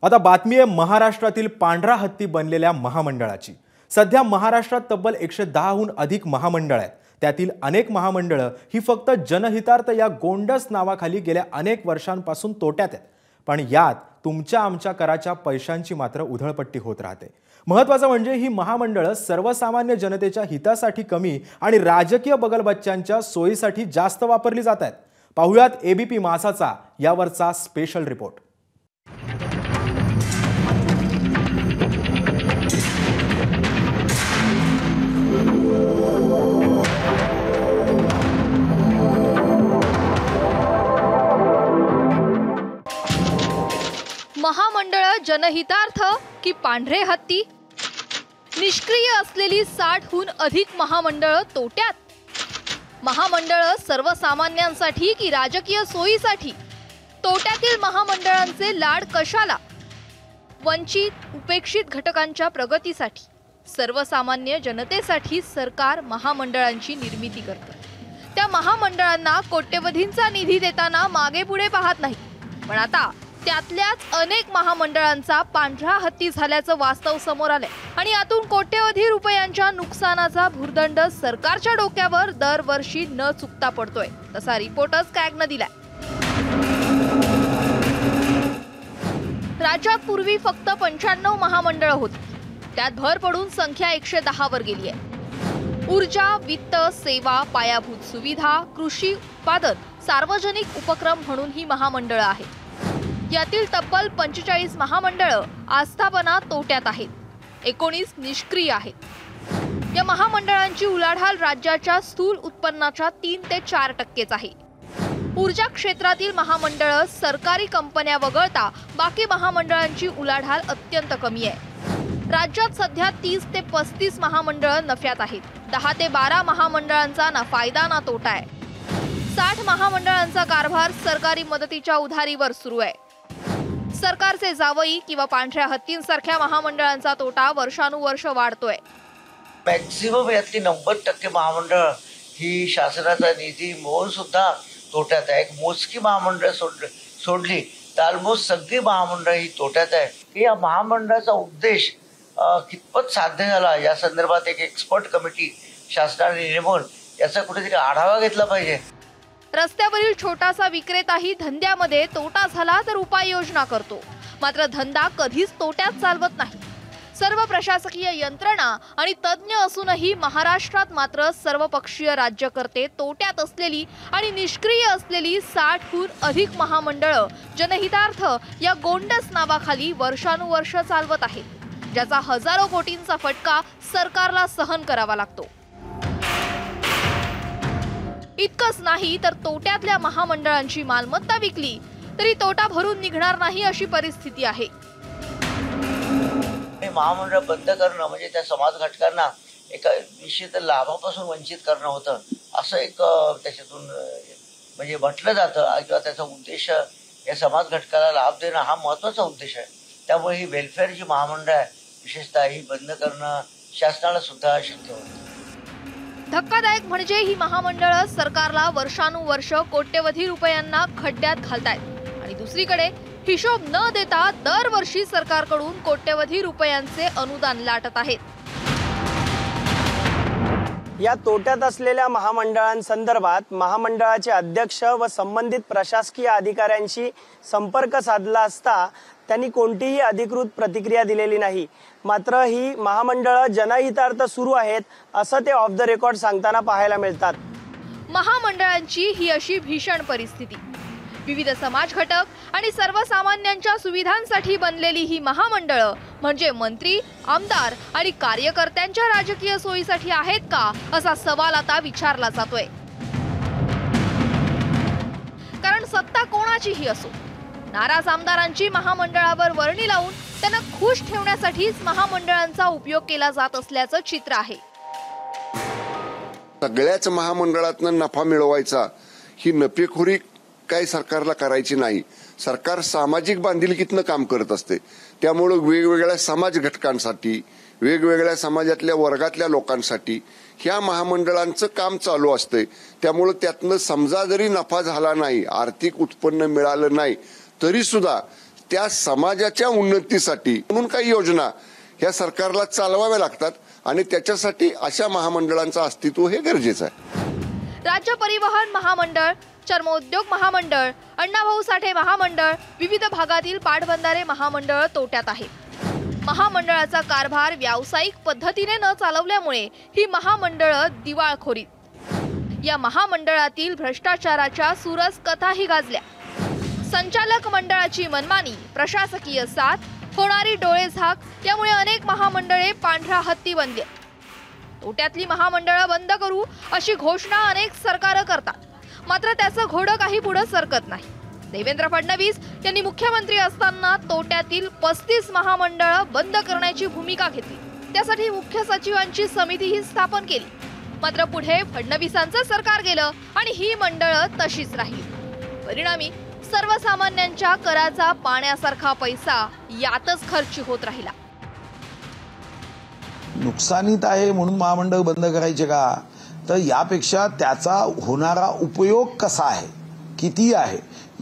आता बातमी आहे महाराष्ट्रातील पांढरा हत्ती बनलेल्या महामंडळाची। सध्या महाराष्ट्रात तब्बल 110हून अधिक महामंडळ आहेत। त्यातील अनेक महामंडळं ही फक्त जनहितार्थ या गोंडस नावाखाली गेल्या अनेक वर्षांपासून तोट्यात आहेत। पण यात तुमच्या आमच्या कराच्या पैशांची मात्र उधळपट्टी होत राहते। महत्त्वाचं म्हणजे ही महामंडळं सर्वसामान्य जनतेच्या हितासाठी कमी आणि राजकीय बगलबच्च्यांच्या सोयीसाठी जास्त वापरली जात आहेत। पाहुयात एबीपी मासाचा यावरचा स्पेशल रिपोर्ट। महामंडळ जनहितार्थ की पांढरे हत्ती? निष्क्रिय असलेली 60हून अधिक महामंडळ तोट्यात? महामंडळ सर्वसामान्यांसाठी की राजकीय सोयीसाठी? तोट्यातील महामंडळांचे लाड कशाला? वंचित उपेक्षित घटकांच्या प्रगतीसाठी, सर्वसामान्य जनतेसाठी सरकार महामंडळांची निर्मिती करतं। त्या महामंडळांना कोट्यवधींचा निधी देताना मागे पुढे पाहत नाही। पण आता त्यातल्याच अनेक महामंडळांचा पांढरा हत्ती झाल्याचं वास्तव समोर आलंय आणि यातून कोट्यवधी रुपयांच्या नुकसानाचा भुर्दंड सरकारच्या डोक्यावर दरवर्षी न चुकता पडतोय, तसा रिपोर्टच कॅगनं दिलाय। राज्यात पूर्वी फक्त 95 महामंडळ होती, त्यात भर पडून संख्या 110 वर गेली आहे। ऊर्जा, वित्त, सेवा, पायाभूत सुविधा, कृषी उत्पादन, सार्वजनिक उपक्रम म्हणून ही महामंडळं आहेत। यातील तब्बल 45 महामंडळं आस्थापना तोट्यात आहेत, 19 निष्क्रिय आहेत। या महामंडळांची उलाढाल राज्याच्या स्थूल उत्पन्नाच्या 3 ते 4% आहे। ऊर्जा क्षेत्रातील महामंडळं सरकारी कंपन्या वगळता बाकी महामंडळांची उलाढाल अत्यंत कमी आहे। राज्यात सध्या 30 ते 35 महामंडळं नफ्यात आहेत। 10 ते 12 महामंडळांचा ना फायदा ना तोटा आहे। 60 महामंडळांचा कारभार सरकारी मदतीच्या उधारीवर सुरू आहे। सरकारचे जावई किंवा पांढऱ्या हत्तींसारख्या महामंडळांचा तोटा वर्षानुवर्ष वाढतोय। मॅक्सिमम यातली 90% महामंडळ ही शासनाचा निधी मोहून सुद्धा तोट्यात आहे। एक मोजकी महामंडळ सोडली तर ऑलमोस्ट सगळी महामंडळ ही तोट्यात आहे। की या महामंडळाचा उद्देश कितपत साध्य झाला या संदर्भात एक एक्सपर्ट कमिटी शासनाने नेमून याचा कुठेतरी आढावा घेतला पाहिजे। रस्त्यावरील छोटासा विक्रेताही धंद्यामध्ये तोटा झाला तर उपाययोजना करतो, मात्र धंदा कधीच तोट्यात चालवत नाही। सर्व प्रशासकीय यंत्रणा आणि तज्ज्ञ असूनही महाराष्ट्रात मात्र सर्वपक्षीय राज्यकर्ते तोट्यात असलेली आणि निष्क्रिय असलेली 60हून अधिक महामंडळं जनहितार्थ या गोंडस नावाखाली वर्षानुवर्ष चालवत आहेत, ज्याचा हजारो कोटींचा फटका सरकारला सहन करावा लागतो। इतकंच नाही तर तोट्यातल्या महामंडळांची मालमत्ता विकली तरी तोटा भरून निघणार नाही अशी परिस्थिती आहे। महामंडळ बंद करणं म्हणजे त्या समाज घटकांना एका निश्चित लाभापासून वंचित करणं होतं, असं एक त्याच्यातून म्हणजे म्हटलं जातं किंवा त्याचा उद्देश या समाज घटकाला लाभ देणं हा महत्त्वाचा उद्देश आहे। त्यामुळे ही वेलफेअर जी महामंडळ आहे विशेषतः ही बंद करणं शासनाला सुद्धा शक्य होतं। धक्कादायक म्हणजे ही महामंडळं सरकारला वर्षानुवर्ष कोट्यवधी रुपयांना खड्ड्यात घालतायत आणि दुसरीकडे हिशोब न देता दरवर्षी सरकारकडून कोट्यवधी रुपयांचे अनुदान लाटत आहेत। या तोट्यात असलेल्या महामंडळांसंदर्भात महामंडळाचे अध्यक्ष व संबंधित प्रशासकीय अधिकाऱ्यांशी संपर्क साधला असता त्यांनी कोणतीही अधिकृत प्रतिक्रिया दिलेली नाही। मात्र ही महामंडळं जनहितार्थ सुरू आहेत असं ते ऑफ द रेकॉर्ड सांगताना पाहायला मिळतात। महामंडळांची ही अशी भीषण परिस्थिती, विविध समाज घटक आणि सर्वसामान्यांच्या सुविधांसाठी बनलेली ही महामंडळं म्हणजे मंत्री, आमदार आणि कार्यकर्त्यांच्या राजकीय सोयीसाठी आहेत का असा सवाल आता विचारला जातोय। कारण सत्ता कोणाचीही असो, नाराज आमदारांची महामंडळावर वर्णी लावून त्यांना खुश ठेवण्यासाठीच महामंडळांचा उपयोग केला जात असल्याचं चित्र आहे। सगळ्याच महामंडळातून नफा मिळवायचा ही नफेखोरी काय सरकारला करायची नाही। सरकार सामाजिक बांधिलकीतनं काम करत असते, त्यामुळे वेगवेगळ्या समाज घटकांसाठी, वेगवेगळ्या समाजातल्या वर्गातल्या लोकांसाठी ह्या महामंडळांचं काम चालू असते। त्यामुळे त्यातनं समजा जरी नफा झाला नाही, आर्थिक उत्पन्न मिळालं नाही तरी सुद्धा त्या समाजाच्या उन्नतीसाठी म्हणून काही योजना ह्या सरकारला चालवाव्या लागतात आणि त्याच्यासाठी अशा महामंडळांचं अस्तित्व हे गरजेचं आहे. राज्य परिवहन महामंडळ, चर्मोद्योग महामंडळ, अण्णाभाऊ साठे महामंडळ, विविध भागातील पाटबंधारे महामंडळ तोट्यात आहेत. महामंडळाचा कारभार व्यावसायिक पद्धतीने न चालवल्यामुळे ही महामंडळं दिवाळखोरीत. या महामंडळातील भ्रष्टाचाराच्या सुरस कथाही गाजल्या. संचालक मंडळाची मनमानी, प्रशासकीय साथ, होणारी डोळेझाक यामुळे अनेक महामंडळे पांढऱ्या हत्ती बनली. तोट्यातली महामंडळं बंद करू अशी घोषणा अनेक सरकारं करतात, मात्र त्याचं घोडं काही पुढे सरकत नाही. देवेंद्र फडणवीस यांनी मुख्यमंत्री असताना तोट्यातील 35 महामंडळं बंद करण्याची भूमिका घेतली. त्यासाठी मुख्य सचिवांची समितीही स्थापन केली. मात्र पुढे फडणवीसांचं सरकार गेलं आणि ही मंडळं तशीच राहिली. परिणामी सर्वसामान्यांच्या कराचा पाण्यासारखा पैसा यातच खर्च होत राहिला. नुकसानीत आहे म्हणून महामंडळ बंद करायचे का? तर यापेक्षा त्याचा होणारा उपयोग कसा आहे, किती आहे,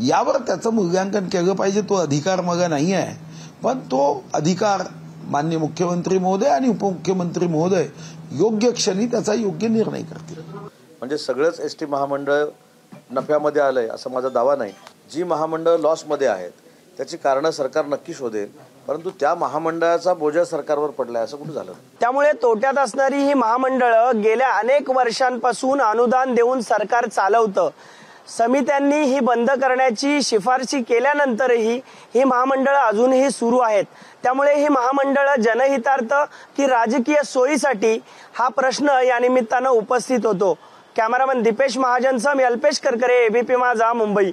यावर त्याचं मूल्यांकन केलं पाहिजे. तो अधिकार मग नाही आहे, पण तो अधिकार माननीय मुख्यमंत्री महोदय आणि उपमुख्यमंत्री महोदय योग्य क्षणी त्याचा योग्य निर्णय करतील. म्हणजे सगळंच एसटी महामंडळ नफ्यामध्ये आलंय असं माझा दावा नाही. जी महामंडळ लॉसमध्ये आहेत त्याची कारणं सरकार नक्की शोधेल, परंतु त्या महामंडळाचा बोजा सरकारवर पडलाय असं कुठं झालं. त्यामुळे तोट्यात असणारी ही महामंडळं गेल्या अनेक वर्षांपासून अनुदान देऊन सरकार चालवतं. समित्यांनी ही बंद करण्याची शिफारशी केल्यानंतरही ही महामंडळं अजूनही सुरू आहेत. त्यामुळे ही महामंडळं जनहितार्थ की राजकीय सोयीसाठी हा प्रश्न या निमित्तानं उपस्थित होतो. कॅमेरामन दीपेश महाजनसह मी अल्पेश करकरे, एबीपी माझा, मुंबई.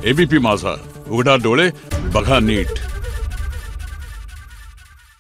एबीपी माझा, उघडा डोळे बघा नीट.